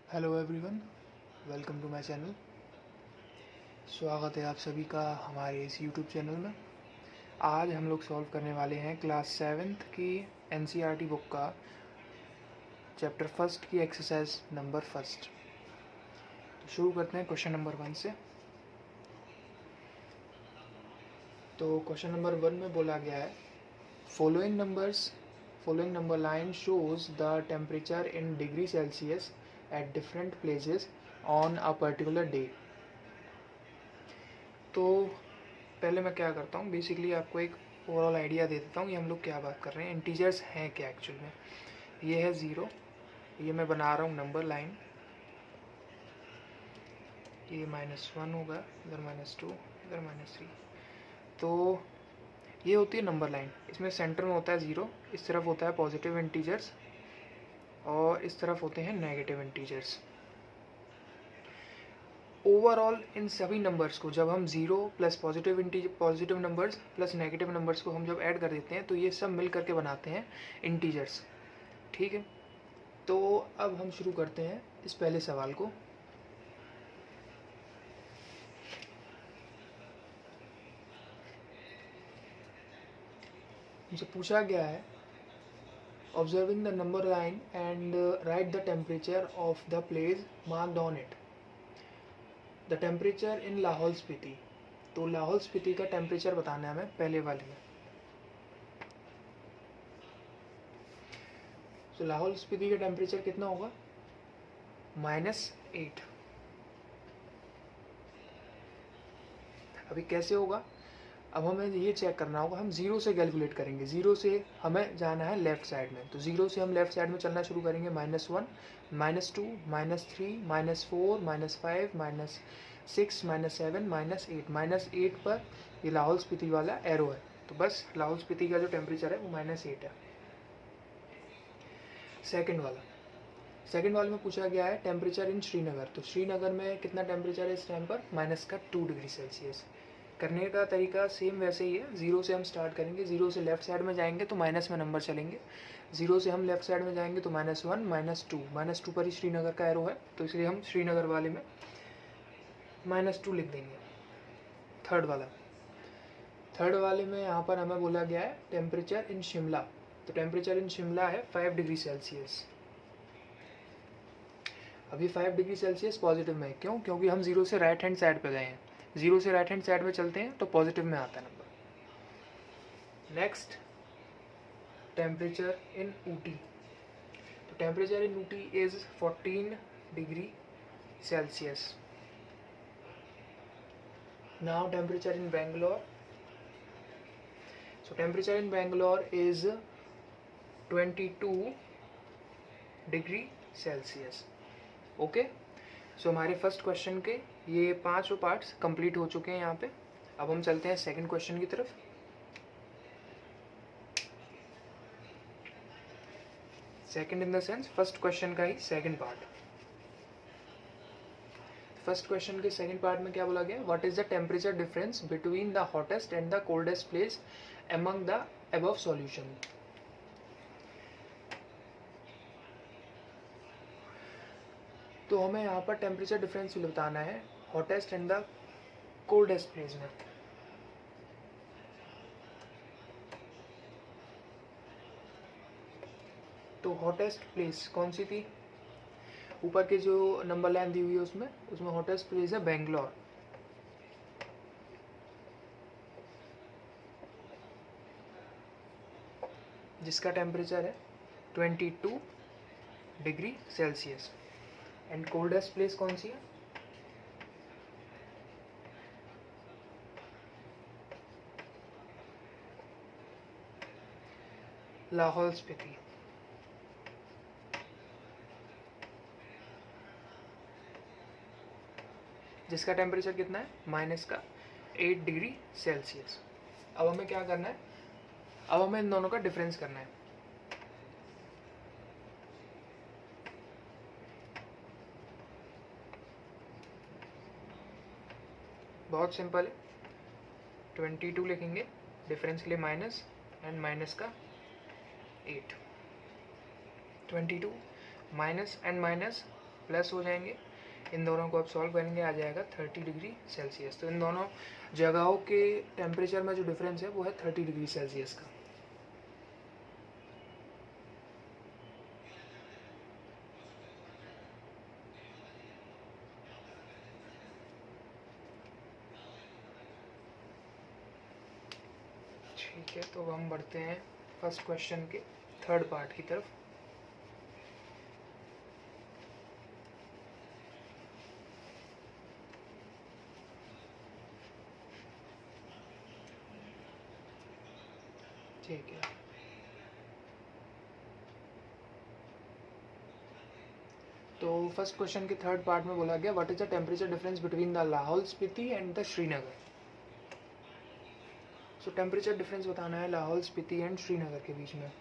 Hello everyone, welcome to my channel. स्वागत है आप सभी का हमारे इस यूट्यूब चैनल में। आज हम लोग सॉल्व करने वाले हैं क्लास 7th की एनसीईआरटी बुक का चैप्टर फर्स्ट की एक्सरसाइज नंबर फर्स्ट। तो शुरू करते हैं क्वेश्चन नंबर 1 से। तो क्वेश्चन नंबर 1 में बोला गया है following number line shows the temperature in degree Celsius at different places on a particular day. तो पहले मैं क्या करता हूँ, बेसिकली आपको एक ओवरऑल आइडिया दे देता हूँ ये हम लोग क्या बात कर रहे हैं, इंटीजर्स हैं क्या एक्चुअल में। ये है 0, ये मैं बना रहा हूँ नंबर लाइन, ये -1 होगा, इधर -2, इधर -3। तो ये होती है नंबर लाइन, इसमें सेंटर में होता है 0, इस तरफ होता है पॉजिटिव इंटीजर्स और इस तरफ होते हैं नेगेटिव इंटीजर्स। ओवरऑल इन सभी नंबर्स को जब हम 0 plus positive numbers plus negative numbers को हम जब ऐड कर देते हैं तो ये सब मिल करके बनाते हैं इंटीजर्स। ठीक है, तो अब हम शुरू करते हैं इस पहले सवाल को। मुझे पूछा गया है observing the number line and right the temperature of the place marked on it. The temperature in Lahaul Spiti. तो लाहौल स्पीति का टेम्परेचर बताना है हमें पहले वाले में। तो लाहौल स्पीति का टेम्परेचर कितना होगा, -8। अभी कैसे होगा, अब हमें ये चेक करना होगा, हम 0 से कैलकुलेट करेंगे। 0 से हमें जाना है लेफ्ट साइड में, तो 0 से हम लेफ्ट साइड में चलना शुरू करेंगे। -1, -2, -3, -4, -5, -6, -7, -8 पर ये लाहौल स्पीति वाला एरो है, तो बस लाहौल स्पीति का जो टेम्परेचर है वो -8 है। सेकंड वाले में पूछा गया है टेम्परेचर इन श्रीनगर। तो श्रीनगर में कितना टेम्परेचर है इस टाइम पर, -2 डिग्री सेल्सियस। करने का तरीका सेम वैसे ही है, 0 से हम स्टार्ट करेंगे, 0 से लेफ्ट साइड में जाएंगे तो माइनस में नंबर चलेंगे। 0 से हम लेफ्ट साइड में जाएंगे तो -1, -2 पर ही श्रीनगर का एरो है, तो इसलिए हम श्रीनगर वाले में -2 लिख देंगे। थर्ड वाले में यहाँ पर हमें बोला गया है टेम्परेचर इन शिमला। तो टेम्परेचर इन शिमला है 5 डिग्री सेल्सियस। अभी 5 डिग्री सेल्सियस पॉजिटिव में है, क्यों, क्योंकि हम 0 से राइट हैंड साइड पे गए हैं। 0 से राइट हैंड साइड में चलते हैं तो पॉजिटिव में आता है number. Next, temperature in Ooty. तो temperature in Ooty is 14 degree Celsius. Now temperature in Bangalore. So temperature in Bangalore is 22 degree Celsius. Okay, so हमारे फर्स्ट क्वेश्चन के ये 5 पार्ट्स कंप्लीट हो चुके हैं यहाँ पे। अब हम चलते हैं सेकंड क्वेश्चन की तरफ। Second in the sense first question का ही सेकंड पार्ट। फर्स्ट क्वेश्चन के सेकंड पार्ट में क्या बोला गया, what is the temperature difference between the hottest and the coldest place among the above solution. तो हमें यहाँ पर टेम्परेचर डिफरेंस बताना है hottest and the coldest place में। तो हॉटेस्ट प्लेस कौन सी थी, ऊपर के जो नंबर लाइन दी हुई है उसमें हॉटेस्ट प्लेस है बेंगलोर। जिसका टेम्परेचर है 22 degree Celsius. And coldest place कौन सी है, लाहौल स्पीति। जिसका टेम्परेचर कितना है, -8 डिग्री सेल्सियस। अब हमें क्या करना है, अब हमें इन दोनों का डिफरेंस करना है। बहुत सिंपल है, 22 लिखेंगे, डिफरेंस के लिए माइनस एंड माइनस का 8। 22 माइनस एंड माइनस प्लस हो जाएंगे। इन दोनों को अब सॉल्व करेंगे, आ जाएगा 30 डिग्री सेल्सियस। तो इन दोनों जगहों के टेम्परेचर में जो डिफरेंस है वो है 30 डिग्री सेल्सियस का। ठीक है, तो हम बढ़ते हैं फर्स्ट क्वेश्चन के थर्ड पार्ट की तरफ। ठीक है, तो फर्स्ट क्वेश्चन के थर्ड पार्ट में बोला गया what is the temperature difference between the Lahaul Spiti and the Srinagar. So temperature difference बताना है लाहौल स्पीति एंड श्रीनगर के बीच में।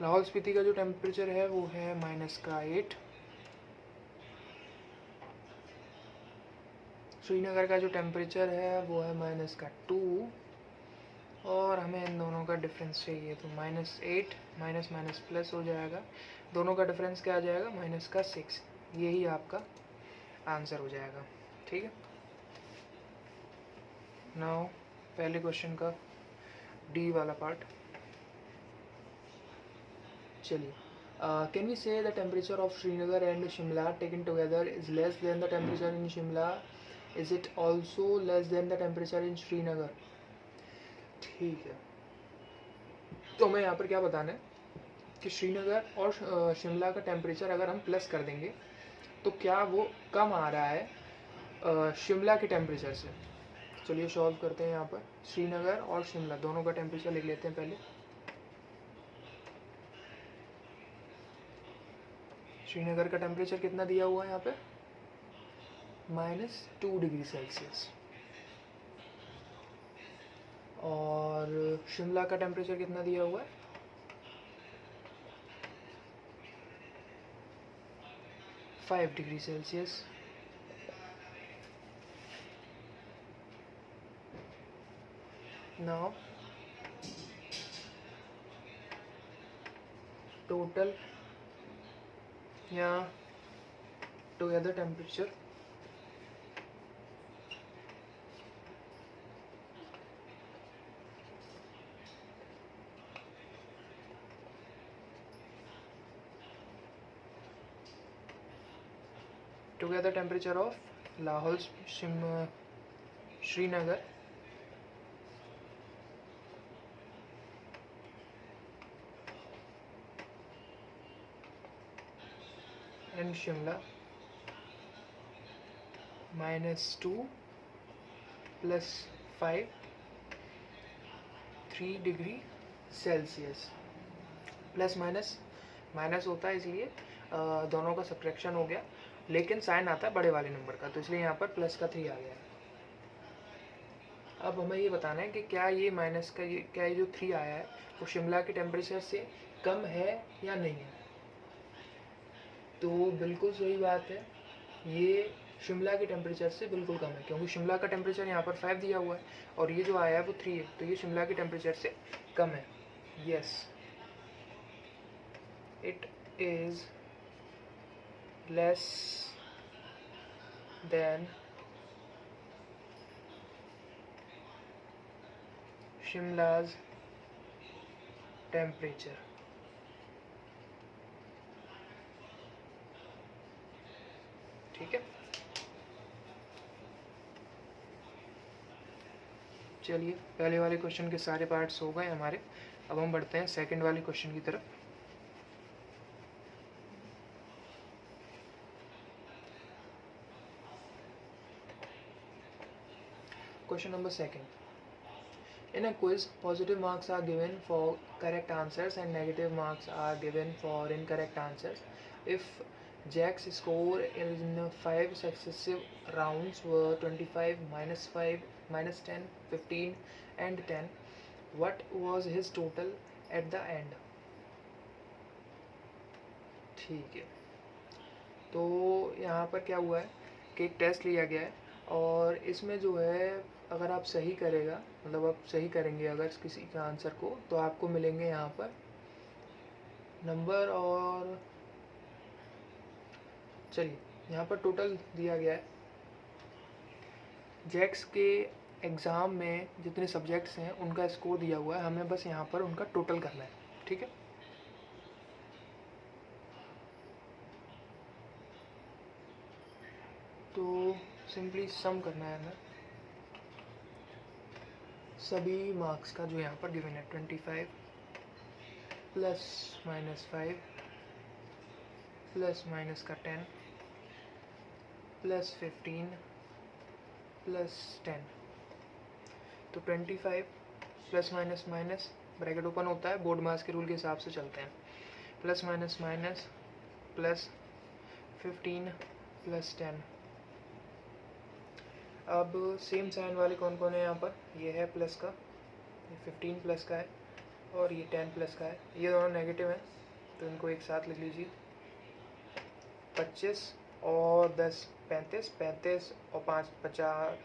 लाहौल स्पीति का जो टेम्परेचर है वो है -8। श्रीनगर का जो टेम्परेचर है वो है -2। और हमें इन दोनों का डिफरेंस चाहिए, तो -8 माइनस माइनस प्लस हो जाएगा। दोनों का डिफरेंस क्या आ जाएगा, -6। यही आपका आंसर हो जाएगा। ठीक है, नाउ पहले क्वेश्चन का डी वाला पार्ट। चलिए, कैन वी से the temperature of Srinagar and Shimla taken together is less then the temperature in Shimla, is it also less than the temperature in Srinagar. ठीक है, तो हमें यहाँ पर क्या बताना है कि श्रीनगर और शिमला का टेम्परेचर अगर हम प्लस कर देंगे तो क्या वो कम आ रहा है शिमला के टेम्परेचर से। चलिए सॉल्व करते हैं। यहाँ पर श्रीनगर और शिमला दोनों का टेम्परेचर लिख लेते हैं पहले। श्रीनगर का टेम्परेचर कितना दिया हुआ है यहाँ पे, -2 डिग्री सेल्सियस। और शिमला का टेम्परेचर कितना दिया हुआ है, -5 डिग्री सेल्सियस। नाउ टोटल या together temperature of Lahore, Srinagar and Shimla -2 + 5 3 degree Celsius. Plus minus minus होता है इसलिए दोनों का सब्ट्रैक्शन हो गया, लेकिन साइन आता है बड़े वाले नंबर का, तो इसलिए यहाँ पर प्लस का 3 आ गया। अब हमें ये बताना है कि क्या ये माइनस का क्या ये जो 3 आया है वो शिमला के टेम्परेचर से कम है या नहीं है। तो बिल्कुल सही बात है, ये शिमला के टेम्परेचर से बिल्कुल कम है, क्योंकि शिमला का टेम्परेचर यहाँ पर 5 दिया हुआ है और ये जो आया है वो 3 है, तो ये शिमला के टेम्परेचर से कम है। Yes, it is less than Shimla's temperature. ठीक है, चलिए पहले वाले क्वेश्चन के सारे पार्ट्स हो गए हमारे। अब हम बढ़ते हैं सेकंड वाले क्वेश्चन की तरफ। Question number second, in a quiz positive marks are given for correct answers and negative marks are given for incorrect answers. If Jack's score in 5 successive rounds were 25, -5, -10, 15 and 10. What was his total at the end? ठीक है, तो यहाँ पर क्या हुआ है कि एक टेस्ट लिया गया है और इसमें जो है अगर आप सही करेगा, मतलब आप सही करेंगे अगर किसी का आंसर को, तो आपको मिलेंगे यहाँ पर नंबर। और चलिए यहाँ पर टोटल दिया गया है। जैक्स के एग्ज़ाम में जितने सब्जेक्ट्स हैं उनका स्कोर दिया हुआ है, हमें बस यहाँ पर उनका टोटल करना है। ठीक है, तो सिंपली सम करना है हमें सभी मार्क्स का जो यहाँ पर गिवन है। 25 प्लस माइनस 5 प्लस माइनस का 10 प्लस 15 प्लस 10, तो 25 plus minus minus bracket open होता है, बोर्ड मास के रूल के हिसाब से चलते हैं, plus minus minus plus 15 plus 10। अब सेम साइन वाले कौन कौन है यहाँ पर, ये है प्लस का, ये 15 प्लस का है और ये 10 प्लस का है, ये दोनों नेगेटिव हैं तो इनको एक साथ लिख लीजिए। 25 और 10 35, 35 और 5 50,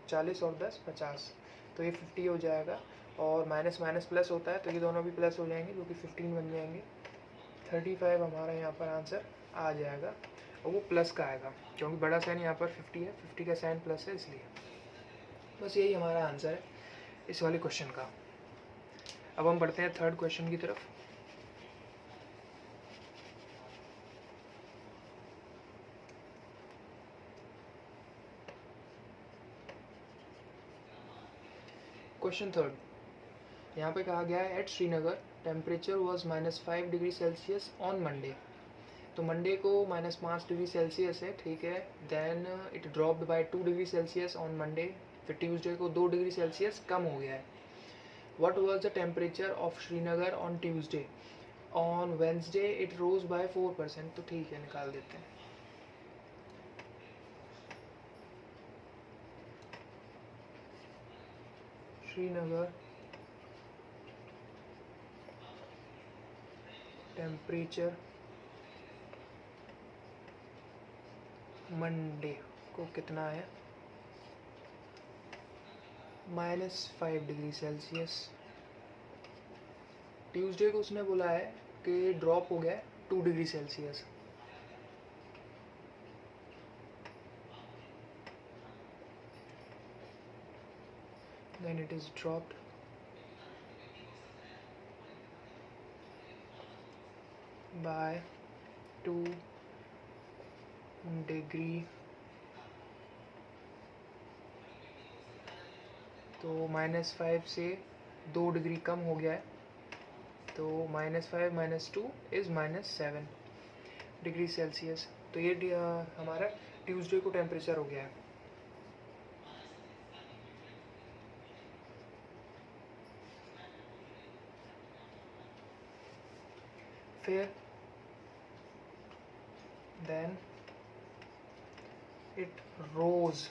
40 और 10 50, तो ये 50 हो जाएगा। और माइनस माइनस प्लस होता है तो ये दोनों भी प्लस हो जाएंगे जो कि 15 बन जाएंगे। 35 हमारा यहाँ पर आंसर आ जाएगा और वो प्लस का आएगा क्योंकि बड़ा साइन यहाँ पर 50 है, 50 का साइन प्लस है इसलिए। बस यही हमारा आंसर है इस वाले क्वेश्चन का। अब हम बढ़ते हैं थर्ड क्वेश्चन की तरफ। क्वेश्चन थर्ड, यहाँ पे कहा गया है at Srinagar temperature was -5 degree Celsius on Monday. तो मंडे को -5 डिग्री सेल्सियस है, ठीक है। Then it dropped by 2 degree Celsius on Monday, फिर ट्यूसडे को 2 डिग्री सेल्सियस कम हो गया है। What was the temperature of Srinagar on Tuesday? On Wednesday it rose by 4%। तो ठीक है, निकाल देते हैं। श्रीनगर टेम्परेचर मंडे को कितना है? -5 डिग्री सेल्सियस। ट्यूसडे को उसने बोला है कि ड्रॉप हो गया है 2 degree Celsius. Then it is dropped by 2 degree, तो -5 से 2 डिग्री कम हो गया है, तो -5 - 2 इज़ -7 डिग्री सेल्सियस। तो ये हमारा ट्यूसडे को टेम्परेचर हो गया है। फिर देन इट रोज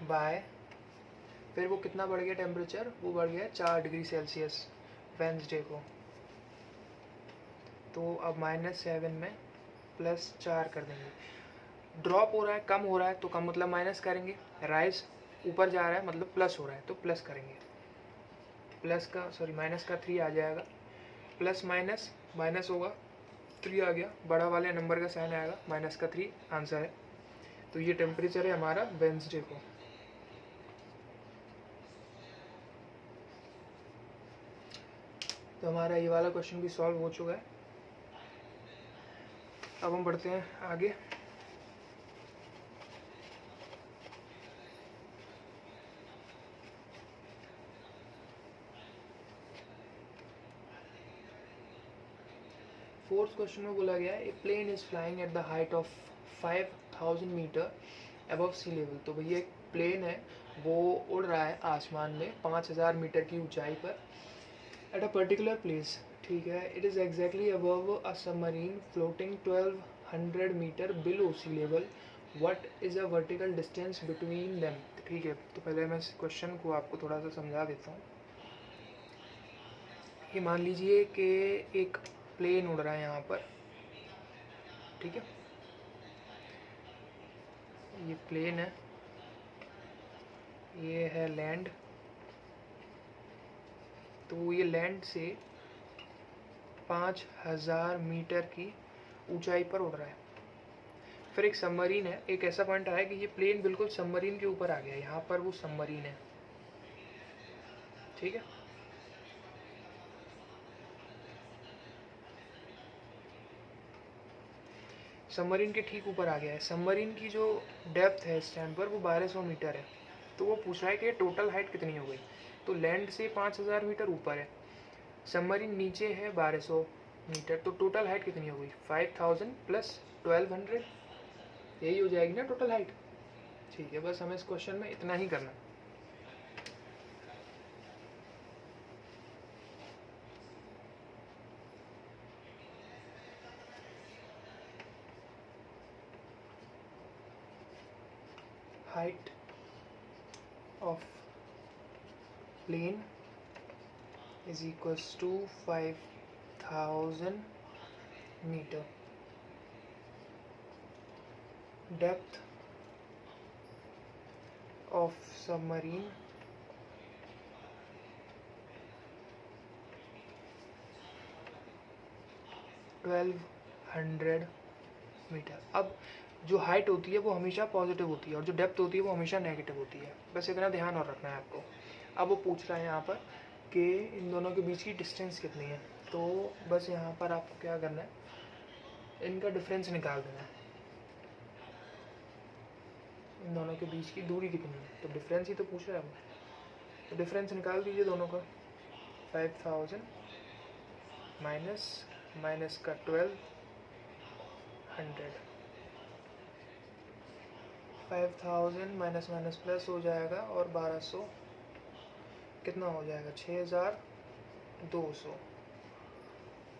बाय, फिर वो कितना बढ़ गया टेम्परेचर? वो बढ़ गया 4 डिग्री सेल्सियस वेंसडे को। तो अब -7 में +4 कर देंगे। ड्रॉप हो रहा है, कम हो रहा है, तो कम मतलब माइनस करेंगे। राइज ऊपर जा रहा है मतलब प्लस हो रहा है, तो प्लस करेंगे। प्लस का सॉरी माइनस का 3 आ जाएगा, प्लस माइनस माइनस होगा, 3 आ गया, बड़ा वाले नंबर का साइन आएगा, माइनस का 3 आंसर है। तो ये टेम्परेचर है हमारा वेंसडे को। तो हमारा ये वाला क्वेश्चन भी सॉल्व हो चुका है। अब हम बढ़ते हैं आगे। फोर्थ क्वेश्चन में बोला गया है a plane is flying at the height of 5000 metre above sea level. तो भैया एक प्लेन है वो उड़ रहा है आसमान में 5000 मीटर की ऊंचाई पर। एट अ पर्टिकुलर प्लेस, ठीक है, it is exactly above a submarine floating 1200 metre below sea level, what is a vertical distance between them. ठीक है, तो पहले मैं इस क्वेश्चन को आपको थोड़ा सा समझा देता हूँ। ये मान लीजिए कि एक प्लेन उड़ रहा है यहाँ पर, ठीक है, ये प्लेन है, ये है लैंड, तो ये लैंड से 5000 मीटर की ऊंचाई पर उड़ रहा है। फिर एक सबमरीन है, एक ऐसा पॉइंट आया कि ये प्लेन बिल्कुल सबमरीन के ऊपर आ गया, यहाँ पर वो सबमरीन है, ठीक है। सबमरीन के ठीक ऊपर आ गया है। सबमरीन की जो डेप्थ है इस टाइम पर वो 1200 मीटर है। तो वो पूछ रहा है कि टोटल हाइट कितनी हो गई। तो लैंड से 5000 मीटर ऊपर है, सबमरीन नीचे है 1200 मीटर, तो टोटल हाइट कितनी हो गई 5000 प्लस 1200, यही हो जाएगी ना टोटल हाइट। ठीक है, बस हमें इस क्वेश्चन में इतना ही करना। Height of plane is equals to 5000 meter, depth of submarine 1200 metre. अब जो हाइट होती है वो हमेशा पॉजिटिव होती है और जो डेप्थ होती है वो हमेशा नेगेटिव होती है, बस इतना ध्यान और रखना है आपको। अब वो पूछ रहा है यहाँ पर कि इन दोनों के बीच की डिस्टेंस कितनी है, तो बस यहाँ पर आपको क्या करना है, इनका डिफरेंस निकाल देना है, इन दोनों के बीच की दूरी कितनी है, तो डिफरेंस ही तो पूछ रहा है वो, तो डिफरेंस निकाल दीजिए दोनों का। 5000 माइनस माइनस का 1200, 5000 माइनस माइनस प्लस हो जाएगा और 1200 कितना हो जाएगा 6200,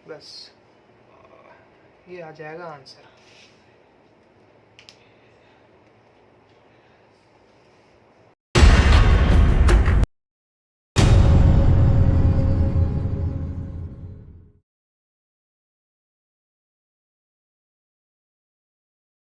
बस ये आ जाएगा आंसर।